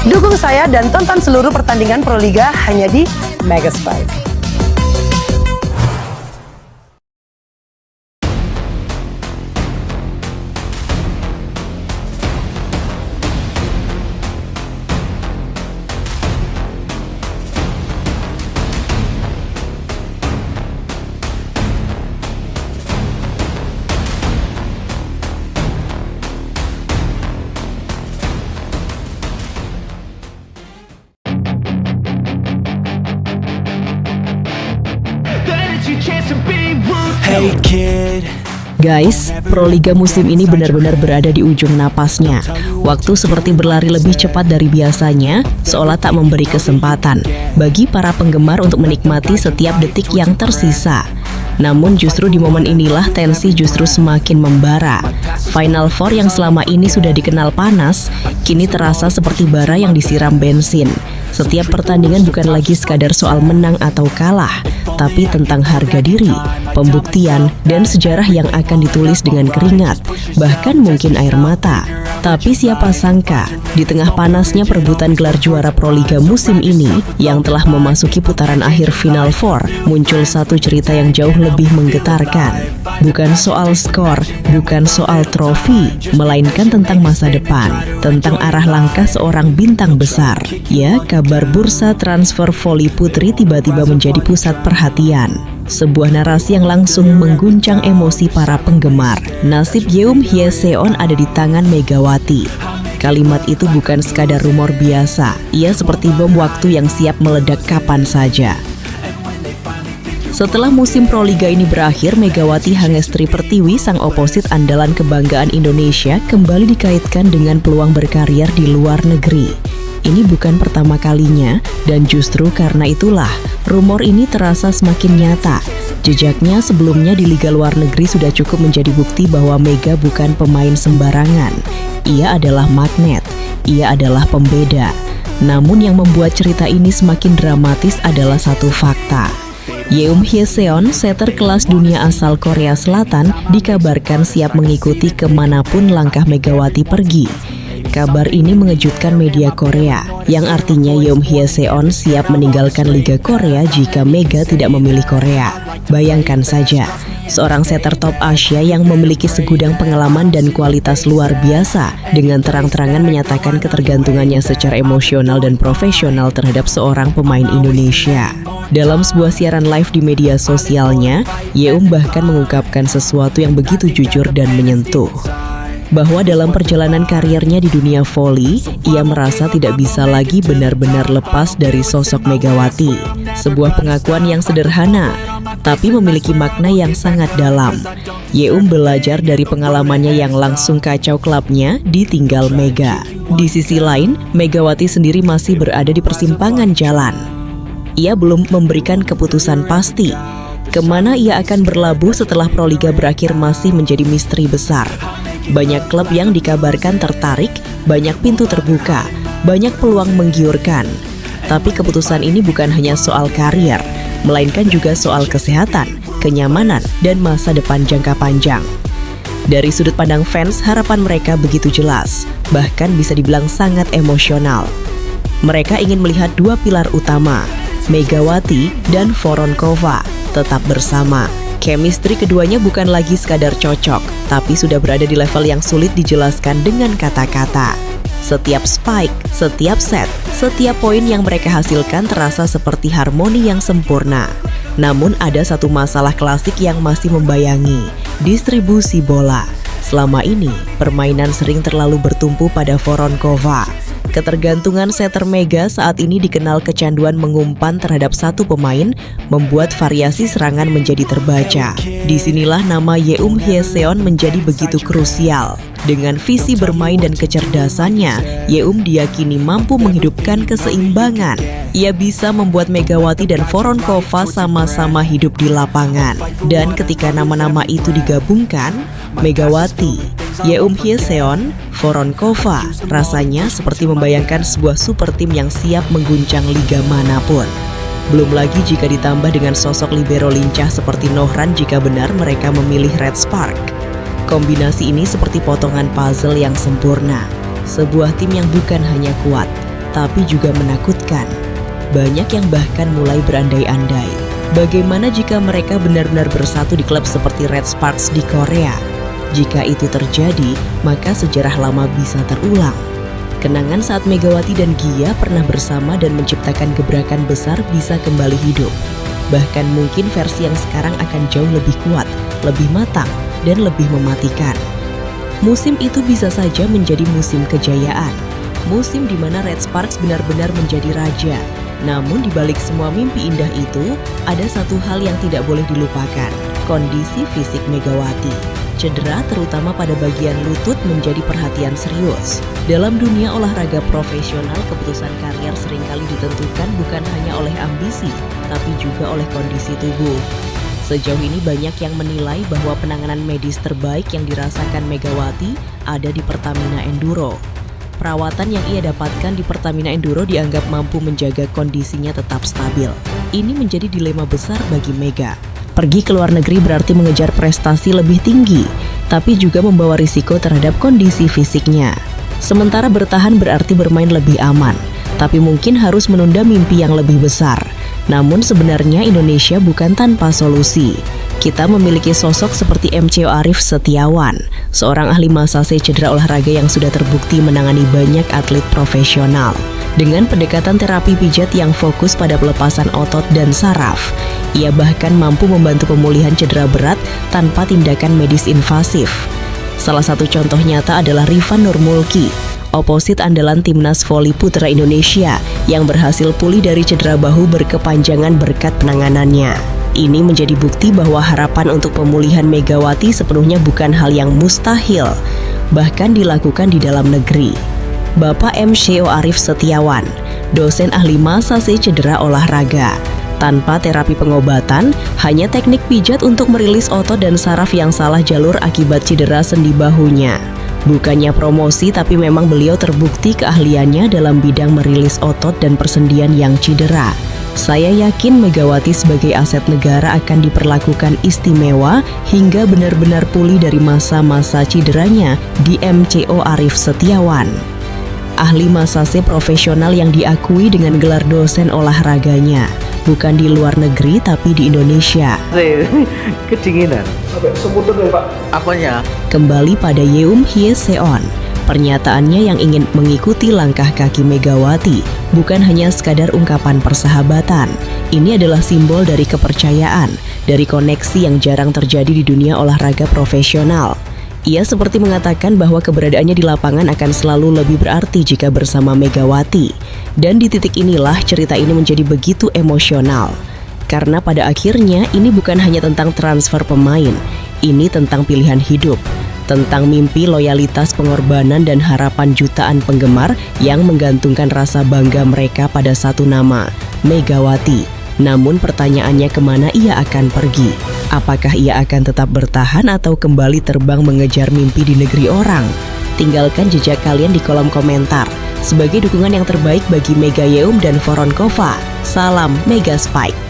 Dukung saya dan tonton seluruh pertandingan Proliga hanya di Mega Spike. Hey kid. Guys, Proliga musim ini benar-benar berada di ujung napasnya. Waktu seperti berlari lebih cepat dari biasanya, seolah tak memberi kesempatan bagi para penggemar untuk menikmati setiap detik yang tersisa. Namun justru di momen inilah tensi justru semakin membara. Final Four yang selama ini sudah dikenal panas, kini terasa seperti bara yang disiram bensin. Setiap pertandingan bukan lagi sekadar soal menang atau kalah, tapi tentang harga diri, pembuktian, dan sejarah yang akan ditulis dengan keringat, bahkan mungkin air mata. Tapi siapa sangka, di tengah panasnya perebutan gelar juara Proliga musim ini, yang telah memasuki putaran akhir Final Four, muncul satu cerita yang jauh lebih menggetarkan. Bukan soal skor, bukan soal trofi, melainkan tentang masa depan, tentang arah langkah seorang bintang besar. Ya, kabar bursa transfer voli putri tiba-tiba menjadi pusat perhatian. Sebuah narasi yang langsung mengguncang emosi para penggemar. Nasib Yeum Hyeseon ada di tangan Megawati. Kalimat itu bukan sekadar rumor biasa. Ia seperti bom waktu yang siap meledak kapan saja. Setelah musim Proliga ini berakhir, Megawati Hangestri Pertiwi, sang oposit andalan kebanggaan Indonesia, kembali dikaitkan dengan peluang berkarir di luar negeri. Ini bukan pertama kalinya, dan justru karena itulah rumor ini terasa semakin nyata. Jejaknya sebelumnya di liga luar negeri sudah cukup menjadi bukti bahwa Mega bukan pemain sembarangan. Ia adalah magnet, ia adalah pembeda. Namun yang membuat cerita ini semakin dramatis adalah satu fakta. Yeum Hyeseon, setter kelas dunia asal Korea Selatan, dikabarkan siap mengikuti kemanapun langkah Megawati pergi. Kabar ini mengejutkan media Korea, yang artinya Yeum Hyeseon siap meninggalkan Liga Korea jika Mega tidak memilih Korea. Bayangkan saja, seorang setter top Asia yang memiliki segudang pengalaman dan kualitas luar biasa dengan terang-terangan menyatakan ketergantungannya secara emosional dan profesional terhadap seorang pemain Indonesia. Dalam sebuah siaran live di media sosialnya, Yeum bahkan mengungkapkan sesuatu yang begitu jujur dan menyentuh. Bahwa dalam perjalanan karirnya di dunia voli, ia merasa tidak bisa lagi benar-benar lepas dari sosok Megawati. Sebuah pengakuan yang sederhana, tapi memiliki makna yang sangat dalam. Yeum belajar dari pengalamannya yang langsung kacau klubnya ditinggal Mega. Di sisi lain, Megawati sendiri masih berada di persimpangan jalan. Ia belum memberikan keputusan pasti. Kemana ia akan berlabuh setelah Proliga berakhir masih menjadi misteri besar. Banyak klub yang dikabarkan tertarik, banyak pintu terbuka, banyak peluang menggiurkan. Tapi keputusan ini bukan hanya soal karir, melainkan juga soal kesehatan, kenyamanan, dan masa depan jangka panjang. Dari sudut pandang fans, harapan mereka begitu jelas, bahkan bisa dibilang sangat emosional. Mereka ingin melihat dua pilar utama, Megawati dan Voronkova, tetap bersama. Chemistry keduanya bukan lagi sekadar cocok, tapi sudah berada di level yang sulit dijelaskan dengan kata-kata. Setiap spike, setiap set, setiap poin yang mereka hasilkan terasa seperti harmoni yang sempurna. Namun ada satu masalah klasik yang masih membayangi, distribusi bola. Selama ini, permainan sering terlalu bertumpu pada Voronkova. Ketergantungan setter Mega saat ini dikenal kecanduan mengumpan terhadap satu pemain, membuat variasi serangan menjadi terbaca. Disinilah nama Yeum Hyeseon menjadi begitu krusial. Dengan visi bermain dan kecerdasannya, Yeum diyakini mampu menghidupkan keseimbangan. Ia bisa membuat Megawati dan Voronkova sama-sama hidup di lapangan. Dan ketika nama-nama itu digabungkan, Megawati, Yeum Hyeseon, Voronkova, rasanya seperti membayangkan sebuah super tim yang siap mengguncang liga manapun. Belum lagi jika ditambah dengan sosok libero lincah seperti Nohran jika benar mereka memilih Red Spark. Kombinasi ini seperti potongan puzzle yang sempurna. Sebuah tim yang bukan hanya kuat, tapi juga menakutkan. Banyak yang bahkan mulai berandai-andai, bagaimana jika mereka benar-benar bersatu di klub seperti Red Sparks di Korea? Jika itu terjadi, maka sejarah lama bisa terulang. Kenangan saat Megawati dan Gia pernah bersama dan menciptakan gebrakan besar bisa kembali hidup. Bahkan mungkin versi yang sekarang akan jauh lebih kuat, lebih matang, dan lebih mematikan. Musim itu bisa saja menjadi musim kejayaan. Musim di mana Red Sparks benar-benar menjadi raja. Namun di balik semua mimpi indah itu, ada satu hal yang tidak boleh dilupakan, kondisi fisik Megawati. Cedera terutama pada bagian lutut menjadi perhatian serius. Dalam dunia olahraga profesional, keputusan karier seringkali ditentukan bukan hanya oleh ambisi, tapi juga oleh kondisi tubuh. Sejauh ini banyak yang menilai bahwa penanganan medis terbaik yang dirasakan Megawati ada di Pertamina Enduro. Perawatan yang ia dapatkan di Pertamina Enduro dianggap mampu menjaga kondisinya tetap stabil. Ini menjadi dilema besar bagi Mega. Pergi ke luar negeri berarti mengejar prestasi lebih tinggi, tapi juga membawa risiko terhadap kondisi fisiknya. Sementara bertahan berarti bermain lebih aman, tapi mungkin harus menunda mimpi yang lebih besar. Namun sebenarnya Indonesia bukan tanpa solusi. Kita memiliki sosok seperti MCO Arief Setiawan, seorang ahli massase cedera olahraga yang sudah terbukti menangani banyak atlet profesional. Dengan pendekatan terapi pijat yang fokus pada pelepasan otot dan saraf, ia bahkan mampu membantu pemulihan cedera berat tanpa tindakan medis invasif. Salah satu contoh nyata adalah Rifan Nurmulki, oposit andalan timnas voli putra Indonesia yang berhasil pulih dari cedera bahu berkepanjangan berkat penanganannya. Ini menjadi bukti bahwa harapan untuk pemulihan Megawati sepenuhnya bukan hal yang mustahil, bahkan dilakukan di dalam negeri. Bapak MCO Arief Setiawan, dosen ahli massase cedera olahraga. Tanpa terapi pengobatan, hanya teknik pijat untuk merilis otot dan saraf yang salah jalur akibat cedera sendi bahunya. Bukannya promosi, tapi memang beliau terbukti keahliannya dalam bidang merilis otot dan persendian yang cedera. Saya yakin Megawati sebagai aset negara akan diperlakukan istimewa hingga benar-benar pulih dari masa-masa cederanya di MCO Arief Setiawan. Ahli massase profesional yang diakui dengan gelar dosen olahraganya, bukan di luar negeri tapi di Indonesia. Kedinginan. Sampai semudah ya Pak. Apanya? Kembali pada Yeum Hye Seon. Pernyataannya yang ingin mengikuti langkah kaki Megawati bukan hanya sekadar ungkapan persahabatan. Ini adalah simbol dari kepercayaan, dari koneksi yang jarang terjadi di dunia olahraga profesional. Ia seperti mengatakan bahwa keberadaannya di lapangan akan selalu lebih berarti jika bersama Megawati. Dan di titik inilah cerita ini menjadi begitu emosional. Karena pada akhirnya ini bukan hanya tentang transfer pemain, ini tentang pilihan hidup. Tentang mimpi, loyalitas, pengorbanan, dan harapan jutaan penggemar yang menggantungkan rasa bangga mereka pada satu nama, Megawati. Namun pertanyaannya, kemana ia akan pergi? Apakah ia akan tetap bertahan atau kembali terbang mengejar mimpi di negeri orang? Tinggalkan jejak kalian di kolom komentar. Sebagai dukungan yang terbaik bagi Mega Yeum dan Voronkova, salam Mega Spike.